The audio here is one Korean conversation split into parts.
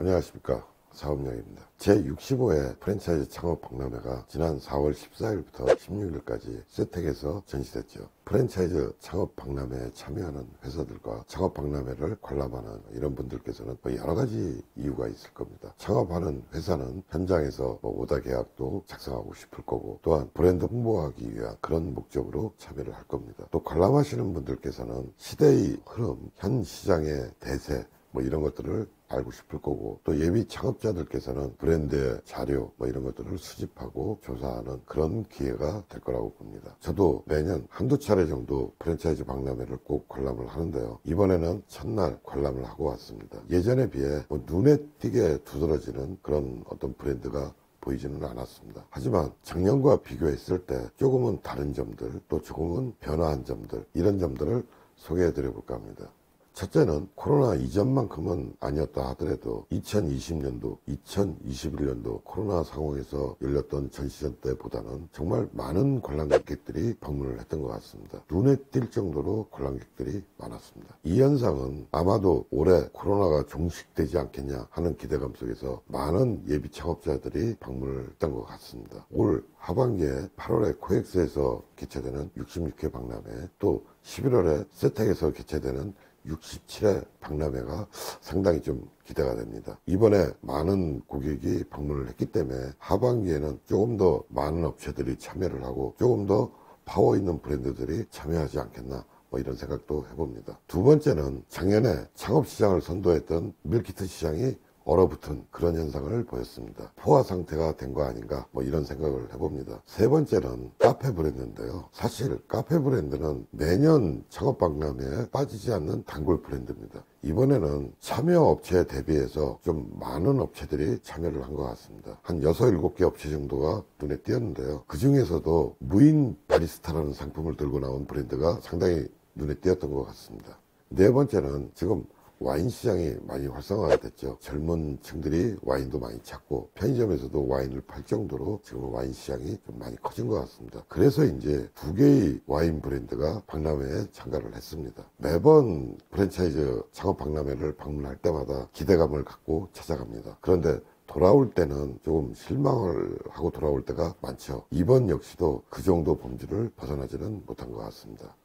안녕하십니까, 사업양입니다. 제65회 프랜차이즈 창업 박람회가 지난 4월 14일부터 16일까지 세택에서 전시됐죠. 프랜차이즈 창업 박람회에 참여하는 회사들과 창업 박람회를 관람하는 이런 분들께서는 여러 가지 이유가 있을 겁니다. 창업하는 회사는 현장에서 오다 계약도 작성하고 싶을 거고, 또한 브랜드 홍보하기 위한 그런 목적으로 참여를 할 겁니다. 또 관람하시는 분들께서는 시대의 흐름, 현 시장의 대세 이런 것들을 알고 싶을 거고, 또 예비 창업자들께서는 브랜드의 자료 이런 것들을 수집하고 조사하는 그런 기회가 될 거라고 봅니다. 저도 매년 한두 차례 정도 프랜차이즈 박람회를 꼭 관람을 하는데요. 이번에는 첫날 관람을 하고 왔습니다. 예전에 비해 눈에 띄게 두드러지는 그런 어떤 브랜드가 보이지는 않았습니다. 하지만 작년과 비교했을 때 조금은 다른 점들, 또 조금은 변화한 점들, 이런 점들을 소개해 드려 볼까 합니다. 첫째는 코로나 이전만큼은 아니었다 하더라도 2020년도, 2021년도 코로나 상황에서 열렸던 전시전 때보다는 정말 많은 관람객들이 방문을 했던 것 같습니다. 눈에 띌 정도로 관람객들이 많았습니다. 이 현상은 아마도 올해 코로나가 종식되지 않겠냐 하는 기대감 속에서 많은 예비 창업자들이 방문을 했던 것 같습니다. 올 하반기에 8월에 코엑스에서 개최되는 66회 박람회, 또 11월에 세택에서 개최되는 67회 박람회가 상당히 좀 기대가 됩니다. 이번에 많은 고객이 방문을 했기 때문에 하반기에는 조금 더 많은 업체들이 참여를 하고 조금 더 파워 있는 브랜드들이 참여하지 않겠나 이런 생각도 해봅니다. 두 번째는 작년에 창업시장을 선도했던 밀키트 시장이 얼어붙은 그런 현상을 보였습니다. 포화 상태가 된 거 아닌가 이런 생각을 해봅니다. 세 번째는 카페 브랜드인데요. 사실 카페 브랜드는 매년 창업 박람회에 빠지지 않는 단골 브랜드입니다. 이번에는 참여 업체에 대비해서 좀 많은 업체들이 참여를 한 것 같습니다. 한 6, 7개 업체 정도가 눈에 띄었는데요. 그 중에서도 무인 바리스타라는 상품을 들고 나온 브랜드가 상당히 눈에 띄었던 것 같습니다. 네 번째는 지금 와인 시장이 많이 활성화가 됐죠. 젊은 층들이 와인도 많이 찾고 편의점에서도 와인을 팔 정도로 지금 와인 시장이 좀 많이 커진 것 같습니다. 그래서 이제 2개의 와인 브랜드가 박람회에 참가를 했습니다. 매번 프랜차이즈 창업 박람회를 방문할 때마다 기대감을 갖고 찾아갑니다. 그런데 돌아올 때는 조금 실망을 하고 돌아올 때가 많죠. 이번 역시도 그 정도 범주를 벗어나지는 못한 것 같습니다.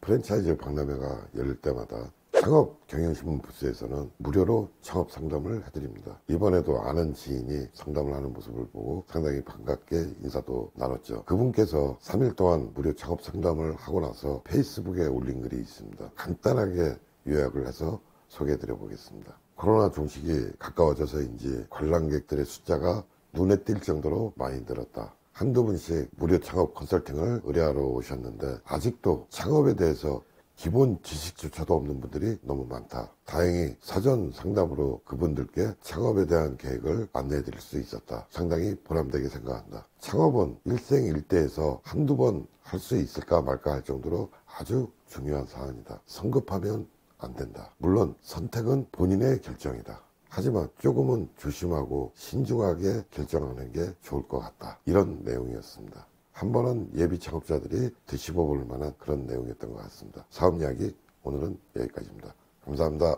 프랜차이즈 박람회가 열릴 때마다 창업경영신문 부스에서는 무료로 창업 상담을 해드립니다. 이번에도 아는 지인이 상담을 하는 모습을 보고 상당히 반갑게 인사도 나눴죠. 그분께서 3일 동안 무료 창업 상담을 하고 나서 페이스북에 올린 글이 있습니다. 간단하게 요약을 해서 소개해드려 보겠습니다. 코로나 종식이 가까워져서인지 관람객들의 숫자가 눈에 띌 정도로 많이 늘었다. 한두 분씩 무료 창업 컨설팅을 의뢰하러 오셨는데 아직도 창업에 대해서 기본 지식조차도 없는 분들이 너무 많다. 다행히 사전 상담으로 그분들께 창업에 대한 계획을 안내해 드릴 수 있었다. 상당히 보람되게 생각한다. 창업은 일생일대에서 한두 번 할 수 있을까 말까 할 정도로 아주 중요한 사안이다. 성급하면 안 된다. 물론 선택은 본인의 결정이다. 하지만 조금은 조심하고 신중하게 결정하는 게 좋을 것 같다. 이런 내용이었습니다. 한 번은 예비 창업자들이 되씹어 볼 만한 그런 내용이었던 것 같습니다. 사업 이야기 오늘은 여기까지입니다. 감사합니다.